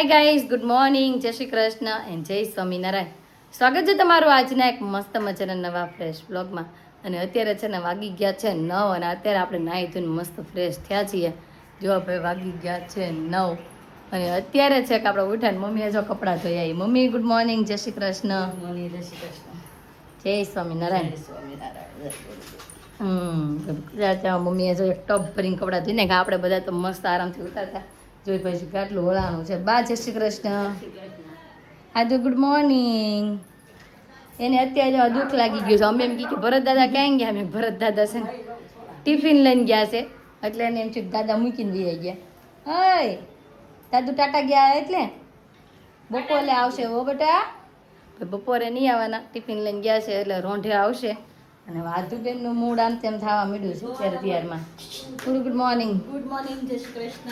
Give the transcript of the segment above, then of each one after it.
Hi guys, good morning, જય Shri Krishna and જય સ્વામિનારાયણ. સ્વાગત છે તમારું આજના એક મસ્ત મજાના નવા ફ્રેશ બ્લોગમાં. અને અત્યારે છે ને વાગી ગયા છે 9 અને અત્યારે આપણે નાહી ધોઈને મસ્ત ફ્રેશ થયા છીએ. જો ભાઈ વાગી ગયા છે 9 અને અત્યારે છે કે આપણે ઉઠ્યા ને મમ્મીએ જો કપડાં ધોઈ આવી. મમ્મી ગુડ મોર્નિંગ, જય શ્રી કૃષ્ણ. જય શ્રી કૃષ્ણ. જય સ્વામિનારાયણ. જય સ્વામિનારાયણ. મમ્મીએ જો એક ટબ ભરીને કપડાં ધોઈને કે આપણે બધા તો મસ્ત આરામથી ઉતારતા. જોઈ પછી કેટલું વળાનું છે. બા જય શ્રી કૃષ્ણ. આજુ ગુડ મોર્નિંગ. એને અત્યારે જો દુઃખ લાગી ગયું છે. અમે એમ કીધું ભરત દાદા ક્યાં ગયા? અમે ભરત દાદા છે ને ટિફિન લઈને ગયા છે એટલે એને એમ છે દાદા મૂકીને બી ગયા. હય દાદુ ટાટા ગયા એટલે બપોરે આવશે હો બેટા. બપોરે નહીં આવવાના, ટિફિન લઈને ગયા છે એટલે રોંઢે આવશે. અને વાધુબેનનું મૂડ આમ તેમ થવા માંડ્યું છે ત્યારે ત્યારમાં. Good morning. Good morning. જય શ્રી કૃષ્ણ.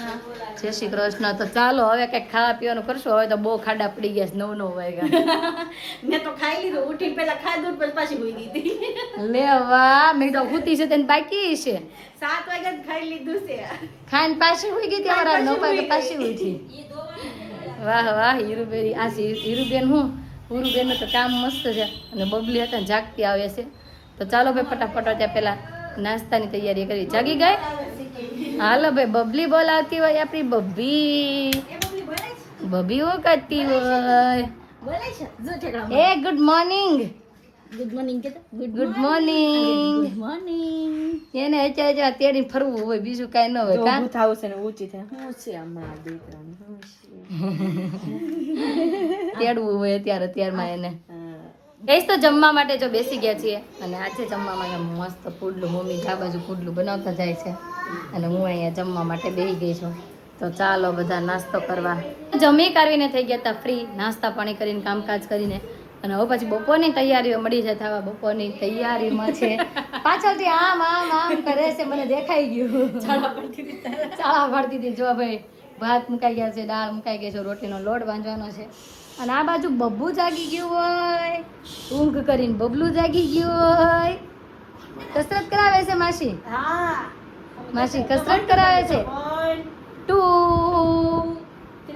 જય શ્રી કૃષ્ણ. તો ચાલો હવે કંઈક ખાવા પીવાનું કરશું. હવે તો બહુ ખાડા પડી ગયા છે. 9 વાગ્યા. મેં તો ખાઈ લીધું. ઉઠીને પહેલા ખાધું પછી પાછી હોઈ ગઈ હતી. લે વાહ, મેં તો હુતી છે તેને બાકી છે. 7 વાગ્યા જ ખાઈ લીધું છે. ખાઈને પાછી હોઈ ગઈ ત્યારે 9 વાગે પાછી ઉઠી. વાહ વાહ હીરુબેન. આ હીરુબેન હું હુરુબેનનું તો કામ મસ્ત છે અને બબલી હતા ને જાગતી આવે છે. તો ચાલો ભાઈ ફટાફટ ત્યાં પેલા નાસ્તાની તૈયારી કરી. જાગી ગઈ? હાલો ભાઈ, બબલી બોલાવતી હોય આપણી બબ્બી. બબી હું કરતી હોય? બોલાય છે જો ઠેકડા. એ ગુડ મોર્નિંગ. ગુડ મોર્નિંગ કે ગુડ મોર્નિંગ. Good morning. એને અત્યારે તેડી ફરવું હોય, બીજું કાંઈ ન હોય. કા થાવ છે ને ઊંચી થાય. હું છે હમણાં દીકરાને તેડવું હોય અત્યારમાં એને. ગઈશ તો જમવા માટે જો બેસી ગયા છીએ અને આજે જમવામાં અહીંયા મસ્ત પુડલું, મમ્મી આ બાજુ પુડલું બનાવતા જાય છે અને હું અહીંયા જમવા માટે બેસી ગઈ છું. તો ચાલો બધા નાસ્તો કરવા. જમી કાઢીને થઈ ગયા હતા ફ્રી, નાસ્તા પાણી કરીને કામકાજ કરીને અને હવે પછી બપોરની તૈયારીઓ મળી જાય થવા. બપોરની તૈયારીમાં છે પાછળથી આમ આમ આમ કરે છે, મને દેખાઈ ગયું. ચાળા પાડતી હતી. જો ભાઈ ભાત મુકાઈ ગયા છે, દાળ મુકાઈ ગઈ છે, રોટલીનો લોટ બાંધવાનો છે અને આ બાજુ બબ્બુ જાગી ગયું હોય, ઊંઘ કરીને બબલું જાગી ગયું હોય. કસરત કરાવે છે માસી. હા માસી કસરત કરાવે છે. 2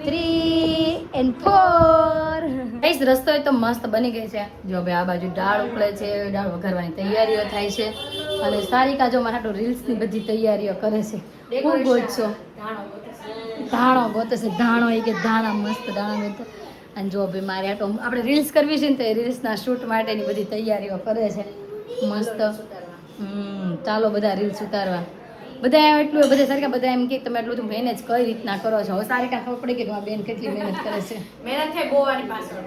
3 and 4. ગઈસ રસ્તો તો મસ્ત બની ગઈ છે. જો ભાઈ આ બાજુ દાળ ઉકળે છે, દાળ વઘારવાની તૈયારીઓ થાય છે અને સારિકા જો મારા રીલ્સની બધી તૈયારીઓ કરે છે. હું ગોતશો ધાણો ગોતે છે. ધાણો એ કે ધાણા મસ્ત દાણા ગોતે. અને જો ભાઈ મારે આટો આપણે રીલ્સ કરવી છે ને તો એ રીલ્સના શૂટ માટેની બધી તૈયારીઓ કરે છે મસ્ત. ચાલો બધા રીલ્સ ઉતારવા. બધા એટલું બધા સારિકા બધા એમ કે તમે એટલું બધું મહેનત કઈ રીતના કરો છો. હવે સારિકા ખબર પડી કે તમારી બેન કેટલી મહેનત કરે છે. મહેનત થાય બહુ આની પાછળ.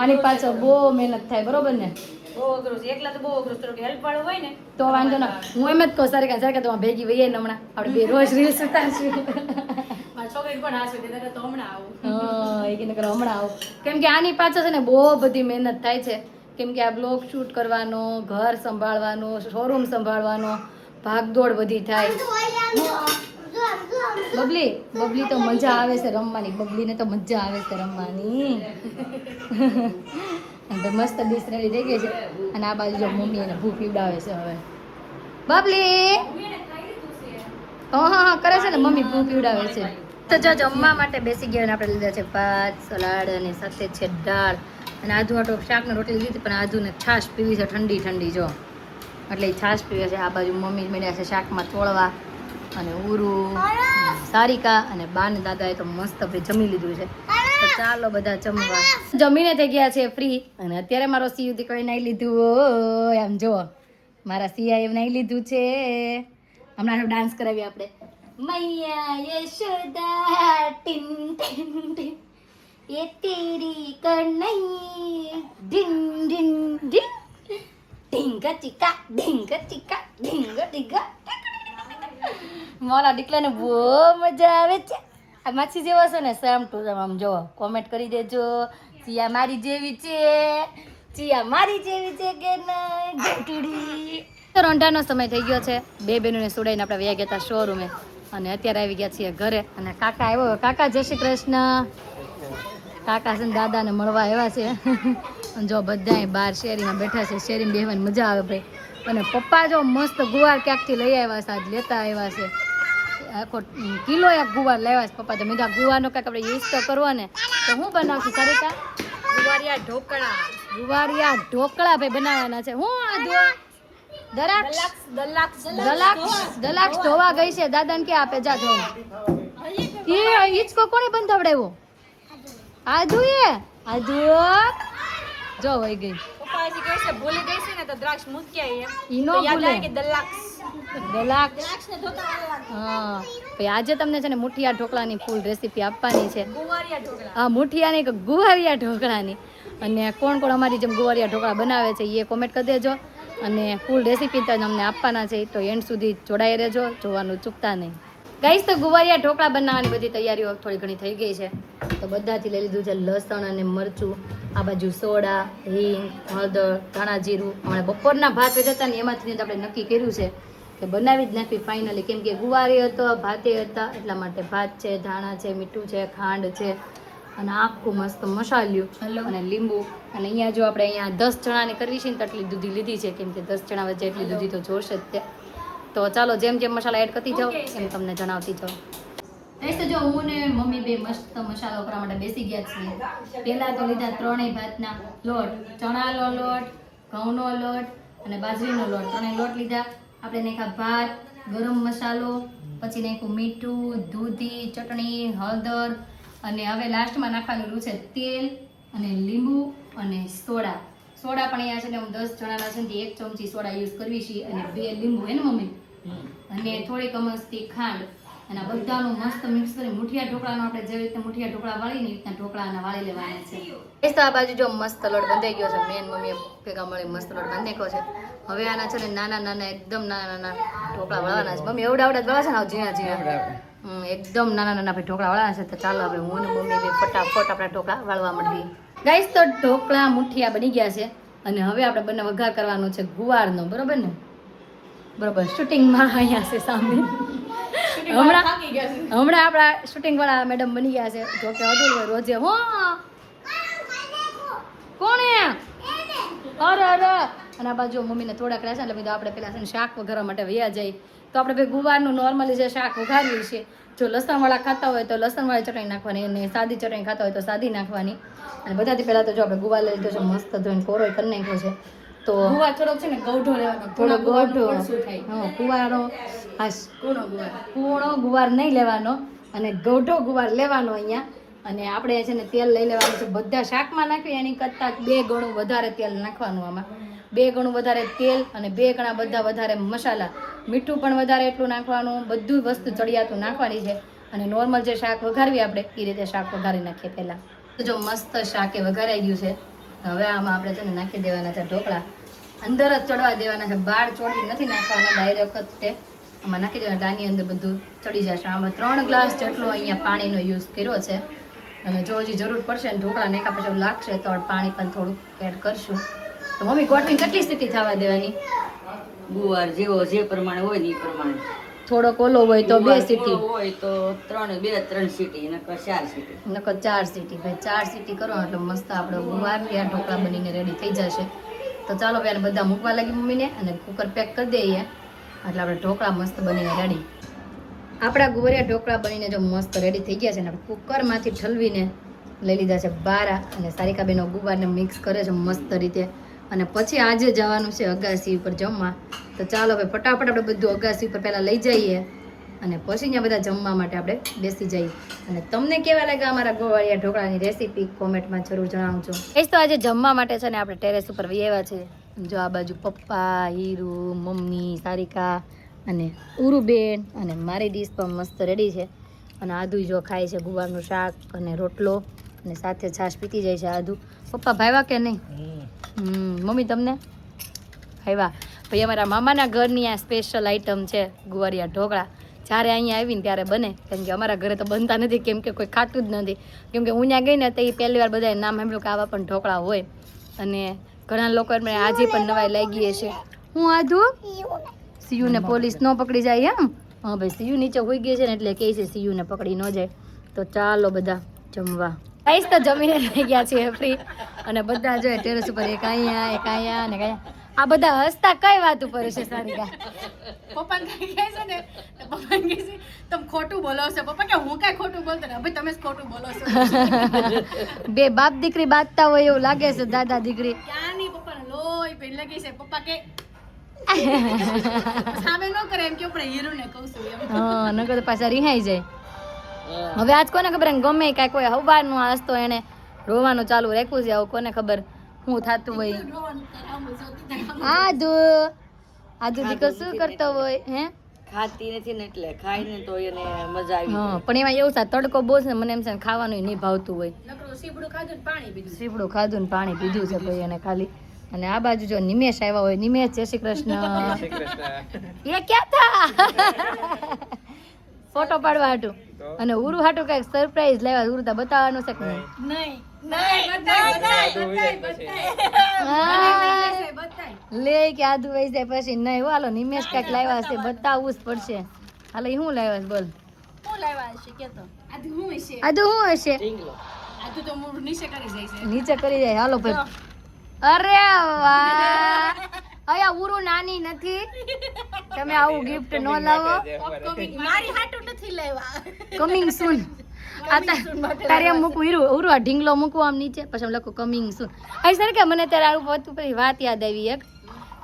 આની પાછળ બહુ મહેનત થાય, બરોબર ને? બહુ અઘરું છે. એકલા તો બહુ અઘરું છે. હેલ્પ વાળું હોય ને તો વાંધો ના. હું એમ જ કહું સારિકા તો ભેગી વહીએ ને હમણાં આપણે બે રોજ રીલ્સ ઉતારશું. મારી છોકરી પણ હાસુ કે તો હમણાં આવું. હા એ કે નકર હમણાં આવું. કેમ કે આની પાછળ છે ને બહુ બધી મહેનત થાય છે. કેમ કે આ બ્લોગ શૂટ કરવાનો, ઘર સંભાળવાનો, શોરૂમ સંભાળવાનો, ભાગદોડ બધી થાય. બબલી તો મજા આવે છે રમવાની. બબલીને તો મજા આવે છે રમવાની. અને મસ્ત ડીશ રેડી થઈ ગઈ છે અને આ બાજુ જો મમ્મી એને ભૂખ પીવડાવે છે. હવે બબલી હા કરે છે ને મમ્મી ભૂખ પીવડાવે છે. તો જો જમવા માટે બેસી ગયા અને આપણે લીધા છે ભાત, સલાડ અને સાથે છે દાળ અને આધુ આટો શાકને રોટલી લીધી પણ આધુને છાશ પીવી છે ઠંડી ઠંડી. જો એટલે છાશ પીવે છે. આ બાજુ મમ્મી મળ્યા છે શાકમાં તોળવા અને ઉરુ, સારિકા અને બા ને દાદાએ તો મસ્ત ભાઈ જમી લીધું છે. તો ચાલો બધા જમવા. જમીને થઈ ગયા છે ફ્રી અને અત્યારે મારો સીયુ દીકરો નાઈ લીધું. આમ જો મારા સિયા એ નાઈ લીધું છે. હમણાં ડાન્સ કરાવીએ આપણે. મૈયા યશોદા ટીન ટીન ટીન ये तेरी कन्हैया ढिंग ढिंग ढिंग ढिंगा टिका ढिंगा टिका ढिंगा टिका. મારા દીકરાને બહુ મજા આવે છે. આ માછી જેવો છે ને સેમ ટુ સેમ. આમ જો કોમેન્ટ કરી દેજો ચિયા મારી જેવી છે, ચિયા મારી જેવી છે કે નહીં. રોંઢાનો સમય થઈ ગયો છે. બે બહેનોને સુડાઈને આપણે વયા ગયા હતા શોરૂમે અને અત્યારે આવી ગયા છીએ ઘરે અને કાકા આવ્યો. કાકા જય શ્રી કૃષ્ણ. કાકા છે ને દાદાને મળવા આવ્યા છે. જો બધા બહાર શેરીમાં બેઠા છે. શેરીમાં બેસવાની મજા આવે ભાઈ. અને પપ્પા જો મસ્ત ગુવાર ક્યાંકથી લઈ આવ્યા છે, આજ લેતા આવ્યા છે. આખો કિલો એક ગુવાર લાવ્યા છે પપ્પા. તો મેં કીધું ગુવારનો કાંઈક આપણે યુઝ તો કરવો ને, તો હું બનાવશું સારિકા? ગુવારિયા ઢોકળા. ગુવારિયા ઢોકળા ભાઈ બનાવવાના છે. હું આદુ દલાક્ષ ધોવા ગઈ છે, દાદાને કે આપે જા જો. એ હિચકો કોણે બંધાવડાવ્યો? આદુ જો વઈ ગઈ. પપ્પાજી કહે છે ભૂલી ગઈ છે ને તો દ્રાક્ષ મૂક્યા ઈ નો ભૂલે. દલાક્ષ ને ધોતા હા ભાઈ આજે તમને છે ને મુઠિયા ઢોકળાની ફૂલ રેસીપી આપવાની છે. ગુવારિયા ઢોકળા. હા મુઠિયાની કે ગુવારિયા ઢોકળાની. અને કોણ કોણ અમારી જેમ ગુવારિયા ઢોકળા બનાવે છે એ કોમેન્ટ કરી દેજો. અને ફૂલ રેસીપી તો અમને આપવાના છે, તો એન્ડ સુધી જોડાઈ રહેજો, જોવાનું ચૂકતા નહીં. ગાઈસ તો ગુવારિયા ઢોકળા બનાવવાની બધી તૈયારીઓ થોડી ઘણી થઈ ગઈ છે. તો બધાથી લઈ લીધું છે લસણ અને મરચું, આ બાજુ સોડા, હિંગ, હળદર, ધાણા જીરું. હમણાં બપોરના ભાત વેચાતા ને એમાંથી જ આપણે નક્કી કર્યું છે કે બનાવી જ નાખવી ફાઇનલી, કેમ કે ગુવારી હતો, ભાતે હતા, એટલા માટે ભાત છે, ધાણા છે, મીઠું છે, ખાંડ છે અને આખું મસ્ત મસાલ્યું અને લીંબુ. અને અહીંયા જો આપણે અહીંયા 10 જણાની કરવી છે ને તો એટલી દૂધી લીધી છે, કેમ કે 10 જણા વચ્ચે એટલી દૂધી તો જોશે જ તે. તો ચાલો જેમ જેમ મસાલા એડ કરતી જાઓ એમ તમને જણાવતી જાઓ. તો જો હું ને મમ્મી બે મસ્ત મસાલો કરવા માટે બેસી ગયા છીએ. પહેલા તો લીધા 3 ભાતના લોટ, ચણાનો લોટ, ઘઉંનો લોટ અને બાજરીનો લોટ, 3 લોટ લીધા. આપણે નાખ્યા ભાત, ગરમ મસાલો, પછી નાખ્યું મીઠું, દૂધી, ચટણી, હળદર અને હવે લાસ્ટમાં નાખવાનું રહ્યું છે તેલ અને લીંબુ અને સોડા. સોડા પણ અહીંયા છે ને હું 10 જણાના છે ને 1 ચમચી સોડા યુઝ કરવી છે અને 2 લીંબુ હે ને મમ્મી, અને થોડીક અમસ્તી ખાંડ. અને આ બધાનું મસ્ત મિક્સ કરી મુઠિયા ઢોકળાનો આપણે જે રીતે મુઠિયા ઢોકળા વાળી ને રીતના ઢોકળાના વાળી લેવાના છે. એ તો આ બાજુ જો મસ્ત લોટ બંધાઈ ગયો છે, મેન મમ્મીએ ભેગા મળી મસ્ત લોટ બાંધી નાખ્યો છે. હવે આના છે ને નાના નાના એકદમ નાના ઢોકળા વળવાના છે. મમ્મી એવડા વળવા છે ને ઝીણા ઝીણા એકદમ નાના નાના ભાઈ ઢોકળા વળવાના છે. તો ચાલો હવે હું ને મમ્મી બે ફટાફટ આપણે ઢોકળા વાળવા માંડીએ. ગાઈસ તો ઢોકળા મુઠિયા બની ગયા છે અને હવે આપણે બંને વઘાર કરવાનો છે ગુવારનો, બરોબર ને? બરોબર. શૂટિંગમાં અહીંયા છે સામે. હમણાં આપણા શૂટિંગ વાળા મેડમ બની ગયા છે. જો કે હતું હોય રોજે હો કોણે અરે અને આ બાજુ મમ્મીને થોડાક રહ્યા છે એટલે બીજું આપણે પેલા છે ને શાક વઘારવા માટે વૈયા જઈએ. તો આપણે ભાઈ ગુવારનું નોર્મલી જે શાક વઘાર્યું છે, જો લસણવાળા ખાતા હોય તો લસણવાળી ચટણી નાખવાની અને સાદી ચટણી ખાતા હોય તો સાદી નાખવાની. અને બધાથી પહેલાં તો જો આપણે ગુવાર લઈ લીધો છે, મસ્ત ધોઈને કોરો કરી નાખ્યો છે. તો ગુવાર થોડોક છે ને ગૌઢો લેવાનો, થોડો ગૌઢો. હા ગુવારો કૂણો ગુવાર નહીં લેવાનો અને ગૌઢો ગુવાર લેવાનો અહીંયા. અને આપણે છે ને તેલ લઈ લેવાનું છે, બધા શાકમાં નાખવી એની કરતાં 2 ગણું વધારે તેલ નાખવાનું. આમાં 2 ગણું વધારે તેલ અને 2 ગણા બધા વધારે મસાલા, મીઠું પણ વધારે એટલું નાખવાનું, બધું વસ્તુ ચડિયાતું નાખવાની છે. અને નોર્મલ જે શાક વઘારવી આપણે એ રીતે શાક વઘારી નાખીએ પહેલાં. તો જો મસ્ત શાકે વઘારાઈ ગયું છે. હવે આમાં આપણે છે ને નાખી દેવાના છે ઢોકળા, અંદર જ ચડવા દેવાના છે, બહાર ચોળી નથી નાખવાના, ડાયરેક્ટ તે આમાં નાખી દેવાના. આની અંદર બધું ચડી જશે. આમાં 3 ગ્લાસ જેટલો અહીંયા પાણીનો યુઝ કર્યો છે. અને જો હજી જરૂર પડશે ને ઢોકળા નાખ્યા પછી લાગશે તો પાણી પણ થોડુંક એડ કરશું. તો મમ્મી ગોઠવીને કેટલી સ્થિતિ થવા દેવાની? ગુવાર જેવો જે પ્રમાણે હોય ને એ પ્રમાણે. થોડોક ઓલો હોય તો 2 સીટી હોય તો 3 સીટી, નકર 4 સીટી. નકર 4 સીટી. ભાઈ 4 સીટી કરો એટલે મસ્ત આપણો ગુવાર યા ઢોકળા બનીને રેડી થઈ જશે. તો ચાલો ભાઈ બધા મૂકવા લાગી મમ્મીને અને કુકર પેક કરી દઈએ એટલે આપણે ઢોકળા મસ્ત બનીને રેડી. આપણા ગુવારિયા ઢોકળા બનીને જો મસ્ત રેડી થઈ ગયા છે ને આપણે કુકરમાંથી ઠલવીને લઈ લીધા છે બારા. અને સારિકાબેનો ગુવારને મિક્સ કરે છે મસ્ત રીતે. અને પછી આજે જવાનું છે અગાસી ઉપર જમવા. તો ચાલો ભાઈ ફટાફટ આપણે બધું અગાસી ઉપર પહેલાં લઈ જઈએ અને પછી અહીંયા બધા જમવા માટે આપણે બેસી જઈએ. અને તમને કેવા લાગ્યા અમારા ગુવારિયા ઢોકળાની રેસીપી કોમેન્ટમાં જરૂર જણાવજો. એ તો આજે જમવા માટે છે ને આપણે ટેરેસ ઉપર વહી આવ્યા છે. જો આ બાજુ પપ્પા, હીરુ, મમ્મી, સારિકા અને ઉરુબેન અને મારી ડીશ પણ મસ્ત રેડી છે. અને આદુ જો ખાય છે ગુવારનું શાક અને રોટલો અને સાથે છાશ પીતી જાય છે આદુ. પપ્પા ભાવ્યા કે નહીં? મમ્મી તમને ભાવ્યા? ભાઈ અમારા મામાના ઘરની આ સ્પેશિયલ આઈટમ છે ગુવારિયા ઢોકળા. જ્યારે અહીંયા આવીને ત્યારે બને, કેમ કે અમારા ઘરે તો બનતા નથી, કેમ કે કોઈ ખાતું જ નથી. કેમ કે હું ત્યાં ગઈ ને તો એ પહેલી વાર બધાએ નામ સાંભળ્યું કે આવા પણ ઢોકળા હોય. અને ઘણા લોકો આજે પણ નવાઈ લાગી હશે. હું આદુ સીયુને પોલીસ ન પકડી જાય એમ? હા ભાઈ સીયુ નીચે હોઈ ગઈ છે ને એટલે કહે છે સીયુને પકડી ન જાય. તો ચાલો બધા જમવા. ગાઈસ તો જમીને લઈ ગયા છીએ ફ્રી. અને બધા જોઈએ ટેરેસ ઉપર એક અહીંયા અને કયા આ બધા હસતા કઈ વાત ઉપર છે સારિકા? પપ્પા કઈ કહે છે ને તો પપ્પા કહે છે તમે ખોટું બોલો છો. પપ્પા કે હું કાંઈ ખોટું બોલતો ને, હવે તમે જ ખોટું બોલો છો. બે બાપ દીકરી બાંધતા હોય એવું લાગે છે દાદા દીકરી. ક્યાં નહીં પપ્પાને લોહી પી લગી છે. પપ્પા કે સામે ન કરે એમ કે આપણે હીરુને કહું છું એમ. હા નકર તો પાછા રિહાઈ જાય. હવે આજ કોને ખબર એને ગમે કાંઈ કોઈ હવારનું આજ તો એને રોવાનું ચાલુ રાખ્યું છે. હવે કોને ખબર શું થતું હોય. આદુ દીકરો શું કરતો હોય હે? ખાતી નથી ને એટલે ખાઈને તો એને મજા આવી હા પણ એમાં એવું થાય તડકો બહુ છે ને મને એમ છે ને ખાવાનું નહીં ભાવતું હોય. નકરું સીબડું ખાધું ને પાણી પીધું. સીપડું ખાધું ને પાણી પીધું છે ભાઈ એને ખાલી. અને આ બાજુ જો નિમેશ આવ્યા હોય. નિમેશ જય શ્રી કૃષ્ણ. એ ક્યાં થા ફોટો પાડવા હાટું અને ઉરુ હાટું કઈક સરપ્રાઈઝ લાવ્યા. ઉરુ તા બતાવવાનું છે કે નહીં? લે કે આધું વહી જાય પછી નહીં હો. હાલો નિમેશ કઈક લાવ્યા છે બતાવવું જ પડશે. હાલો શું લાવ્યા છે બોલ? શું લાવ્યા હશે કે તો આધું હું હશે? આધું શું હશે? આધું તો મૂળ નીચે કરી જાય છે. નીચે કરી જાય. હાલો ભાઈ. અરે વાહ અયા ઉરુ નાની નથી. તમે આવું ગિફ્ટ નો લાવો. મારી હાટું નથી લાવ્યા. કમિંગ સૂન. તારે એમ મૂકવું ઉરુ આ ઢીંગલો મૂકવું આમ નીચે પછી આમ લખું કમિંગ સૂન. આ સર કે મને ત્યારે આવું વસ્તુ પછી વાત યાદ આવી એક.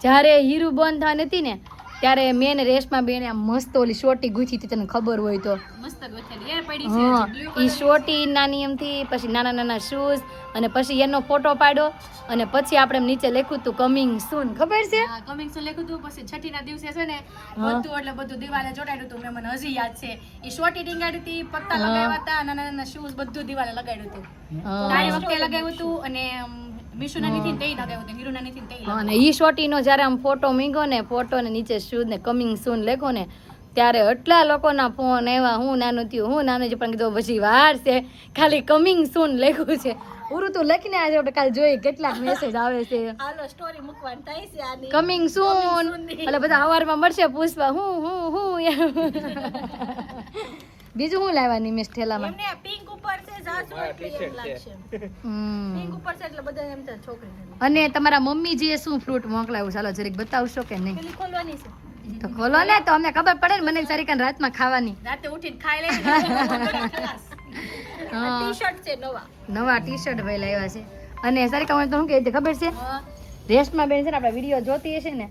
જ્યારે હીરુ બંધ થવાની હતી ને ત્યારે મેં ને રેશમા બેને આમ મસ્ત ઓલી શોટી ગૂંથી હતી તને ખબર હોય તો. મસ્ત ગોથેલી યાર પડી છે. હા ઈ શોટી નાની એમથી પછી નાના નાના શૂઝ અને પછી એનો ફોટો પાડ્યો અને પછી આપણે એમ નીચે લખ્યું હતું કમિંગ સૂન. ખબર છે? હા કમિંગ સૂન લખ્યું હતું. પછી છઠ્ઠી ના દિવસે છે ને બધું એટલે બધું દિવાલે ચોટાડ્યું હતું. મેં મને હજી યાદ છે. ઈ શોટી ટીંગાડી હતી, પત્તા લગાવ્યા હતા, નાના નાના શૂઝ બધું દિવાલે લગાડ્યું હતું. તારી વખતે લગાવ્યું હતું અને મિશુના નીથી તે લગાવ્યું હતું. હીરુના નીથી તે હા અને ઈ શોટીનો જ્યારે આમ ફોટો મીગો ને ફોટો ને નીચે શૂઝ ને કમિંગ સૂન લખો ને ત્યારે એટલા લોકોના ફોન આવ્યા. હું નાનું થયું પણ કીધું પછી વાર છે ખાલી કમિંગ સૂન લખ્યું છે. ઉરુ તું લખીને આજે આપણે કાલે જોઈએ કેટલાક મેસેજ આવે છે હાલો સ્ટોરી મૂકવાની થાય છે આની. કમિંગ સૂન એટલે બધા સવારમાં મળશે પૂછવા હું બીજું શું લાવ્યા નિમેશ ઠેલામાં? એમને પિંક ઉપર છે જાજુ એટલે એમ લાગશે. પિંક ઉપર છે એટલે બધા એમ થાય છોકરી. અને તમારા મમ્મીજીએ શું ફ્રૂટ મોકલાવ્યું ચાલો જરીક બતાવશો કે નહીં? પેલી ખોલવાની છે. તો ખોલો ને તો અમને ખબર પડે ને. મને સારી રાતમાં ખાવાની. રાતે ઉઠીને ખાઈ લે. ટી-શર્ટ છે નવા ટી શર્ટ ભાઈ લાવ્યા છે. અને સારિકા મને તો શું કહે ખબર છે? રેશમા બેન છે ને આપણા વિડીયો જોતી હશે ને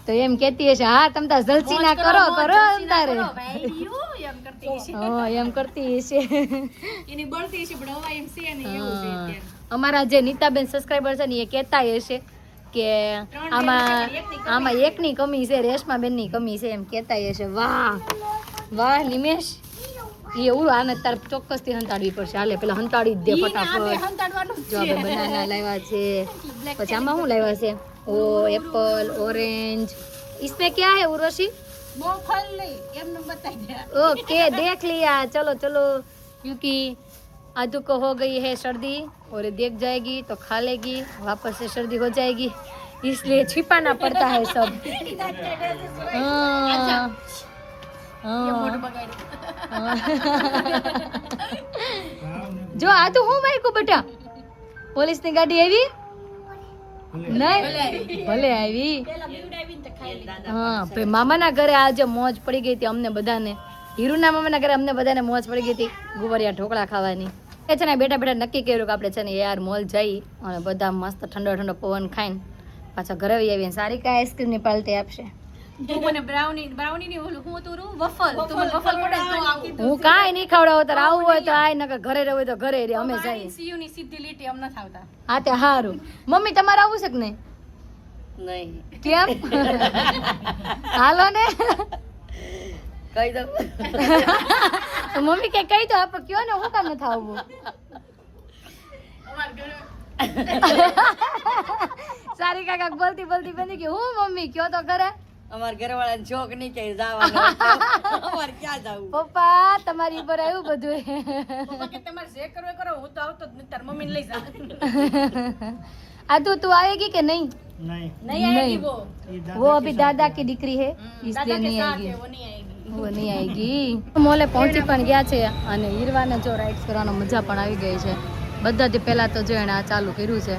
તો એમ કહેતી હશે હા તમે તાર જલસી ના કરો તારે. એમ કરતી હશે. એની બળતી છે પણ હવા એમ છે ને એવું છે અત્યારે. અમારા જે નીતાબેન સબસ્ક્રાઇબર છે ને એ કહેતા હશે કે આમાં એકની કમી છે રેશમા બેનની કમી છે એમ કહેતા હશે. વાહ નિમેશ એ એવું આને તાર ચોક્કસથી હંતાડવી પડશે. હાલે પેલા હંતાડી જ દે ફટાફટ. જો આપણે બનાના લાવ્યા છે પછી આમાં શું લાવ્યા છે? ઓ એપલ ઓરેન્જ इसमें क्या है उर्वशी? બહુ ફલ નહીં એમને બતાવી દે. ओके देख लिया चलो चलो क्योंकि आदू को हो गई है सर्दी और देख जाएगी तो खा लेगी वापस से सर्दी हो जाएगी इसलिए छिपाना पड़ता है सब. જો આ તો હું માઈકો બેટા પોલીસ ની ગાડી આવી નહીં ભલે આવી. હા ભાઈ મામાના ઘરે આજે મોજ પડી ગઈ હતી અમને બધાને. હીરુના મામાના ઘરે અમને બધાને મોજ પડી ગઈ હતી ગુવરિયા ઢોકળા ખાવાની. એ છે ને બેઠા બેઠા નક્કી કર્યું કે આપણે છે ને યાર મોલ જઈ અને બધા મસ્ત ઠંડો ઠંડો પવન ખાઈને પાછા ઘરે આવીને સારી કાંઈ આઈસ્ક્રીમ ની પાલટી આપશે. તું મને બ્રાઉની ની ઓલું હું તું વફલ તું મને વફલ પડે તો આવું. હું કાંઈ નહીં ખવડાવો તારે આવું હોય તો આય નકર ઘરે રહેવું હોય તો ઘરે રહે અમે જઈએ. સીયુ ની સીધી લીટી અમ ન થાવતા. હા તે હારું. મમ્મી તમારે આવું છે કે નહીં? નહીં કેમ? હાલો ને કહી દઉં મમ્મી કે કહી દો આપણે કયો ને હું કામ નથી આવવું. સારી કાકા બોલતી બોલતી બની કે હું મમ્મી કયો તો કરે. અમારા ઘરવાળા જોક નહીં કે જવાનું અમારે ક્યાં જવું. પપ્પા તમારી ઉપર આવ્યું બધું. પપ્પા કે તમારે જે કરવું એ કરો હું તો આવતો જ નથી તાર મમ્મીને લઈ જા. आदू तू आएगी कि नहीं? नहीं आएगी वो अभी दादा की दीकरी है इसलिए नहीं आएगी. वो नहीं आएगी. वो नहीं आएगी. મોલે પહોંચી પણ ગયા છે અને હીરવાને જો રાઇડ્સ કરવાનો મજા પણ આવી ગઈ છે. બધાથી પહેલા તો જો એને આ ચાલુ કર્યું છે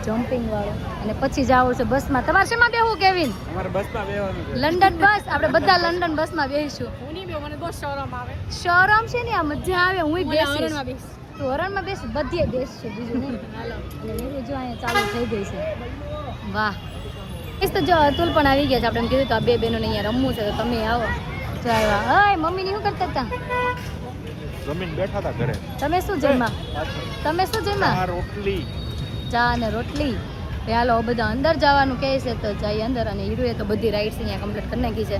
જમ્પિંગ વાળો અને પછી જાવું છે બસમાં. તમારે શેમાં બેહવું કેવિન? અમારે બસમાં બેહવાનું છે. લંડન બસ. આપણે બધા લંડન બસમાં બેસીશું. હું નહીં બેહું, મને બહુ શરમ આવે. શરમ છે ને, આ મજા આવે. હું હું બેસીશ. હરણમાં બેસીશ. તું હરણમાં બેસ, બધીએ બેસ છે બીજું નહીં. અને નીરુ જો અહીંયા ચાલુ થઈ ગઈ છે. વાહ. તો જો અતુલ પણ આવી ગયા છે. આપણે એમ કીધું કે આ બે બહેનોને અહીંયા રમવું છે તો તમે આવો. જો આવ્યા. ઓય મમ્મીની શું કરતા હતા? જમીન બેઠા હતા ઘરે. તમે શું જમ્યા? તમે શું જમ્યા? આ રોટલી. ચા અને રોટલી. હાલો બધા અંદર જવાનું કહે છે તો જઈએ અંદર. અને હીરુએ તો બધી રાઈડ્સ અહીંયા કમ્પ્લીટ કરી નાખી છે.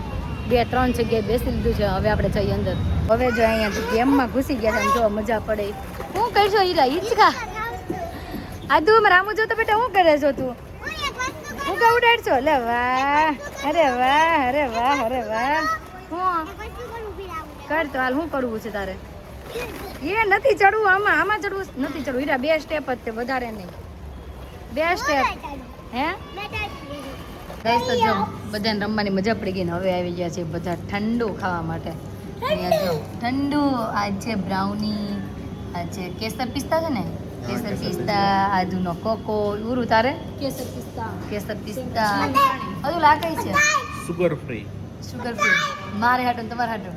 2-3 જગ્યાએ બેસી લીધું છે. હવે આપણે જઈએ અંદર. હવે જો અહીંયા ગેમમાં ઘૂસી ગયા છે. જો મજા પડે. શું કરશો હીરા? હિચકા આદુ રામુ જો તો બેટા શું કરે છો તું? હું કા ઉડાડશો? લે વાહ, અરે વાહ, અરે વાહ, અરે વાહ. હું કર તો હાલ. શું કરવું છે તારે? એ નથી ચડવું આમાં. આમાં ચડવું નથી ચડવું. હીરા 2 સ્ટેપ જ તે, વધારે નહીં. 2 સ્ટેપ. હે ગાઈસ તો જો બધાને રમવાની મજા પડી ગઈ ને હવે આવી ગયા છે બધા ઠંડુ ખાવા માટે. અહીંયા જો ઠંડુ. આ છે બ્રાઉની, આ છે કેસર પિસ્તા છે ને, કેસર પિસ્તા, આદુનો કોકો. ઉરું તારે? કેસર પિસ્તા. કેસર પિસ્તા. હજુ લાગે છે સુગર ફ્રી. Sugar free. મારે હાટું ને તમારે હાટું.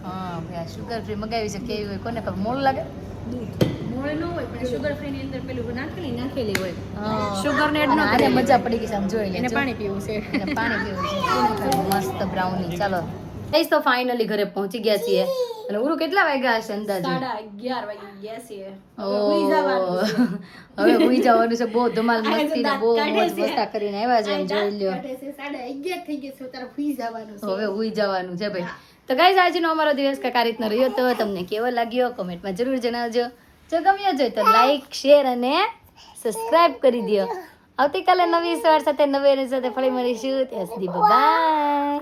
હા ભાઈ શુગર ફ્રી મગાવી છે. કેવી હોય કોને ખબર? મોડું લાગે. મોળે ન હોય પણ શુગર ફ્રી ની અંદર પેલું નાખેલી હોય. હા. શુગર ને એડ ન આને મજા પડી ગઈ છે. આમ જોઈ લે. એને જો. પાણી પીવું છે. અને પાણી પીવું છે. મસ્ત બ્રાઉની. ચાલો ગાઈસ તો ફાઇનલી ઘરે પહોંચી ગયા છીએ. અને ઉરું કેટલા વાગ્યા હશે અંદાજે? 11:30 વાગી ગયા છે. ઓહ, હવે હુઈ જવાનું છે. બહુ ધમાલ મસ્તી ને બહુ મોજ મસ્તા કરીને આવ્યા છે. એમ જોઈ લ્યો. 11:30 થઈ ગયા છે. તારે ફૂઈ જવાનું છે. હવે હુઈ જવાનું છે ભાઈ. તો ગાઈસ આજનો અમારો દિવસ કંઈક આ રીતનો રહ્યો. તો તમને કેવો લાગ્યો કોમેન્ટમાં જરૂર જણાવજો. જો ગમ્યો જોઈએ તો લાઈક, શેર અને સબસ્ક્રાઇબ કરી દો. આવતીકાલે નવી સવાર સાથે નવી એની સાથે ફરી મળીશું. ત્યાં સુધી બાય.